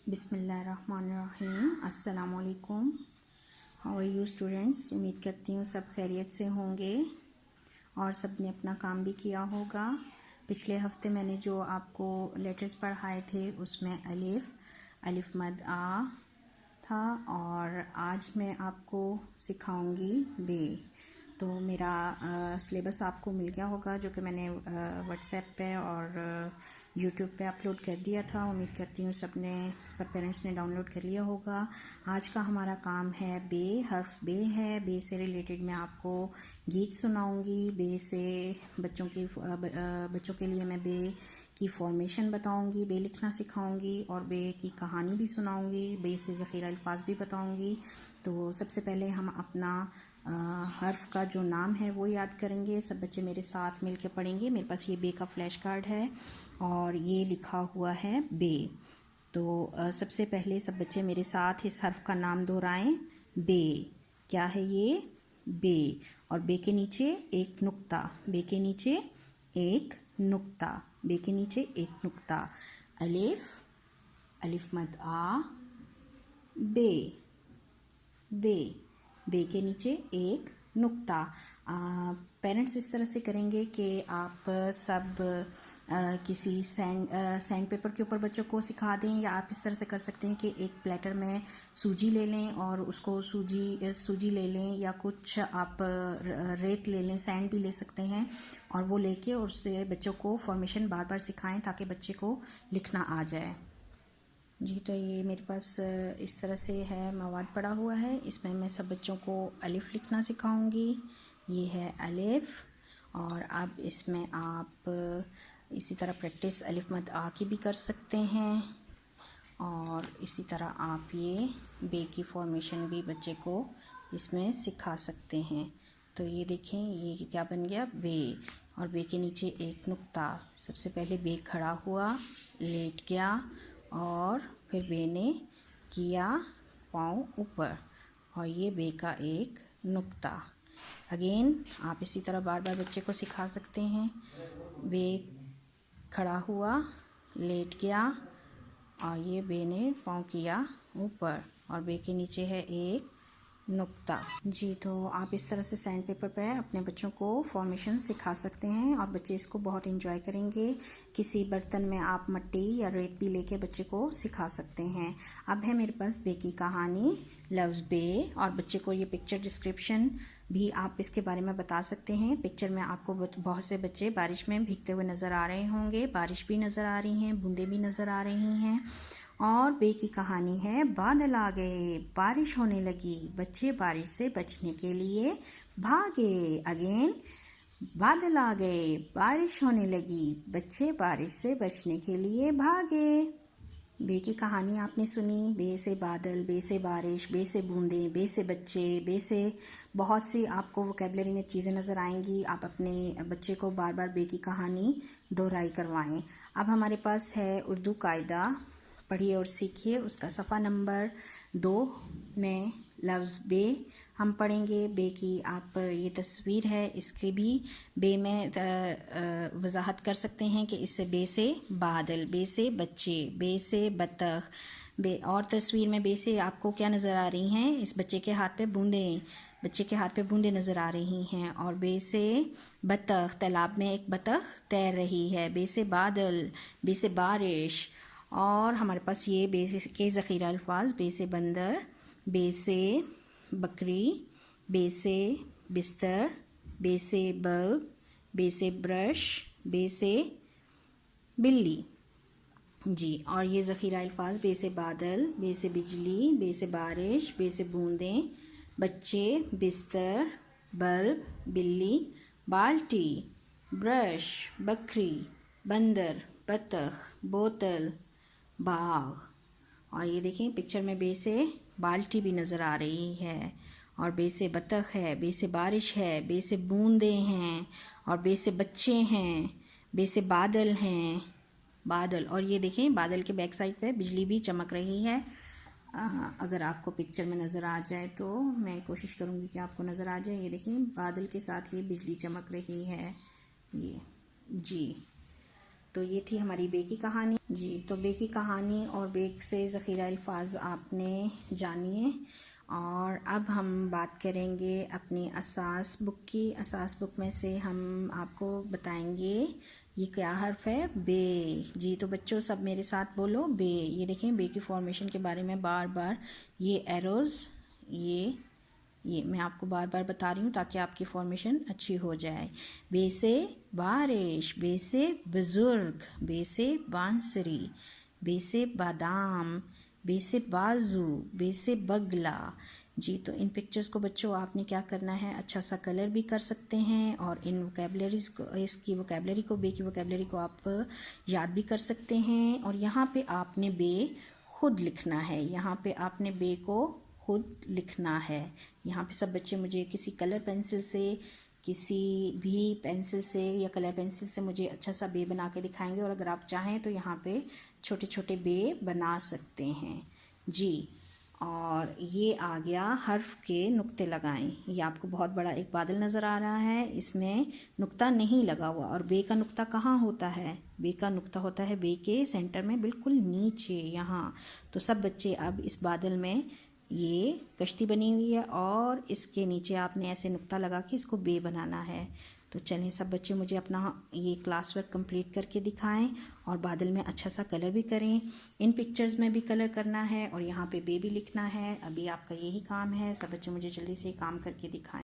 बिस्मिल्लाहिर्रहमानिर्रहीम। अस्सलामुअलैकुम। How are you students. उम्मीद करती हूँ सब खैरियत से होंगे और सब ने अपना काम भी किया होगा। पिछले हफ्ते मैंने जो आपको लेटर्स पढ़ाए थे उसमें अलिफ मद आ था और आज मैं आपको सिखाऊंगी बे। तो मेरा सिलेबस आपको मिल गया होगा जो कि मैंने व्हाट्सएप पे और यूट्यूब पे अपलोड कर दिया था। उम्मीद करती हूँ सब पेरेंट्स ने डाउनलोड कर लिया होगा। आज का हमारा काम है बे। हर्फ बे है। बे से रिलेटेड मैं आपको गीत सुनाऊंगी। बे से बच्चों के लिए मैं बे की फॉर्मेशन बताऊंगी, बे लिखना सिखाऊंगी और बे की कहानी भी सुनाऊंगी, बे से ज़ख़ीरा अल्फाज भी बताऊंगी। तो सबसे पहले हम अपना हर्फ का जो नाम है वो याद करेंगे। सब बच्चे मेरे साथ मिलकर पढ़ेंगे। मेरे पास ये बे का फ्लैश कार्ड है और ये लिखा हुआ है बे। तो सबसे पहले सब बच्चे मेरे साथ इस हर्फ का नाम दोहराएं। बे। क्या है ये? बे। और बे के नीचे एक नुक्ता। बे के नीचे एक नुक्ता। बे के नीचे एक नुक्ता। अलिफ मद आ बे। बे। बे के नीचे एक नुक्ता। पेरेंट्स इस तरह से करेंगे कि आप सब किसी सैंड पेपर के ऊपर बच्चों को सिखा दें, या आप इस तरह से कर सकते हैं कि एक प्लेटर में सूजी ले लें और उसको सूजी ले लें, या कुछ आप रेत ले लें, सैंड भी ले सकते हैं, और वो लेके और उससे बच्चों को फॉर्मेशन बार बार सिखाएं ताकि बच्चे को लिखना आ जाए। जी, तो ये मेरे पास इस तरह से है मवाद पड़ा हुआ है। इसमें मैं सब बच्चों को अलिफ लिखना सिखाऊंगी। ये है अलिफ। और अब इसमें आप इसी तरह प्रैक्टिस अलिफ मद आ की भी कर सकते हैं और इसी तरह आप ये बे की फॉर्मेशन भी बच्चे को इसमें सिखा सकते हैं। तो ये देखें, ये क्या बन गया? बे। और बे के नीचे एक नुक्ता। सबसे पहले बे खड़ा हुआ, लेट गया और फिर बे ने किया पाँव ऊपर, और ये बे का एक नुक्ता। अगेन आप इसी तरह बार बार बच्चे को सिखा सकते हैं। बे खड़ा हुआ, लेट गया और ये बे ने पाँव किया ऊपर, और बे के नीचे है एक नुक्ता। जी, तो आप इस तरह से सैंड पेपर पे अपने बच्चों को फॉर्मेशन सिखा सकते हैं और बच्चे इसको बहुत एंजॉय करेंगे। किसी बर्तन में आप मिट्टी या रेत भी लेके बच्चे को सिखा सकते हैं। अब है मेरे पास बे की कहानी, लव्स बे, और बच्चे को ये पिक्चर डिस्क्रिप्शन भी आप इसके बारे में बता सकते हैं। पिक्चर में आपको बहुत से बच्चे बारिश में भीगते हुए नज़र आ रहे होंगे। बारिश भी नज़र आ रही हैं, बूंदें भी नज़र आ रही हैं। और बे की कहानी है, बादल आ गए, बारिश होने लगी, बच्चे बारिश से बचने के लिए भागे। अगेन, बादल आ गए, बारिश होने लगी, बच्चे बारिश से बचने के लिए भागे। बे की कहानी आपने सुनी। बे से बादल, बे से बारिश, बे से बूंदें, बे से बच्चे, बे से बहुत सी आपको वोकेबलरी में चीज़ें नज़र आएंगी। आप अपने बच्चे को बार बार बे की कहानी दोहराई करवाएं। अब हमारे पास है उर्दू कायदा, पढ़िए और सीखिए। उसका सफ़ा नंबर 2 में लफ्ज़ बे हम पढ़ेंगे। बे की आप ये तस्वीर है, इसके भी बे में वजाहत कर सकते हैं कि इससे बे से बादल, बे से बच्चे, बे से बतख, बे। और तस्वीर में बे से आपको क्या नज़र आ रही हैं? इस बच्चे के हाथ पे बूंदें, बच्चे के हाथ पे बूंदें नज़र आ रही हैं। और बे से बतख, तालाब में एक बतख तैर रही है। बे से बादल, बे से बारिश। और हमारे पास ये बे के ज़ख़ीरा अल्फाज, बे से बंदर, बे से बकरी, बे से बिस्तर, बे से बल्ब, बे से ब्रश, बे से बिल्ली। जी, और ये ज़ख़ीरा अल्फाज, बे से बादल, बे से बिजली, बे से बारिश, बे से बूंदें, बच्चे, बिस्तर, बल्ब, बिल्ली, बाल्टी, ब्रश, बकरी, बंदर, बतख, बोतल, बाग। और ये देखें, पिक्चर में बे से बाल्टी भी नज़र आ रही है, और बे से बतख है, बे से बारिश है, बे से बूंदें हैं, और बे से बच्चे हैं, बे से बादल हैं, बादल। और ये देखें, बादल के बैक साइड पे बिजली भी चमक रही है। अगर आपको पिक्चर में नज़र आ जाए तो मैं कोशिश करूँगी कि आपको नज़र आ जाए। ये देखें, बादल के साथ ये बिजली चमक रही है। ये जी, तो ये थी हमारी बे की कहानी जी। तो बे की कहानी और बे से ज़ख़ीरा अल्फाज आपने जानिए। और अब हम बात करेंगे अपनी असास बुक की। असास बुक में से हम आपको बताएंगे ये क्या हर्फ है, बे जी। तो बच्चों सब मेरे साथ बोलो बे। ये देखें बे की फॉर्मेशन के बारे में बार बार ये एरोज़ ये मैं आपको बार बार बता रही हूँ ताकि आपकी फॉर्मेशन अच्छी हो जाए। बे से बारिश, बे से बुजुर्ग, बे से बांसुरी, बे से बादाम, बे से बाजू, बे से बगला जी। तो इन पिक्चर्स को बच्चों आपने क्या करना है, अच्छा सा कलर भी कर सकते हैं और इन वोकेबलरीज को, इसकी वोकेबलरी को, बे की वोकेबलरी को आप याद भी कर सकते हैं। और यहाँ पे आपने बे खुद लिखना है, यहाँ पे आपने बे को खुद लिखना है। यहाँ पे सब बच्चे मुझे किसी कलर पेंसिल से, किसी भी पेंसिल से या कलर पेंसिल से मुझे अच्छा सा बे बना के दिखाएंगे। और अगर आप चाहें तो यहाँ पे छोटे छोटे बे बना सकते हैं जी। और ये आ गया हर्फ के नुक्ते लगाएं। ये आपको बहुत बड़ा एक बादल नज़र आ रहा है, इसमें नुक्ता नहीं लगा हुआ। और बे का नुक्ता कहाँ होता है, बे का नुक्ता होता है बे के सेंटर में बिल्कुल नीचे यहाँ। तो सब बच्चे अब इस बादल में ये कश्ती बनी हुई है और इसके नीचे आपने ऐसे नुक्ता लगा के इसको बे बनाना है। तो चलिए सब बच्चे मुझे अपना ये क्लास वर्क कंप्लीट करके दिखाएं और बादल में अच्छा सा कलर भी करें। इन पिक्चर्स में भी कलर करना है और यहाँ पे बे भी लिखना है। अभी आपका यही काम है। सब बच्चे मुझे जल्दी से काम करके दिखाएं।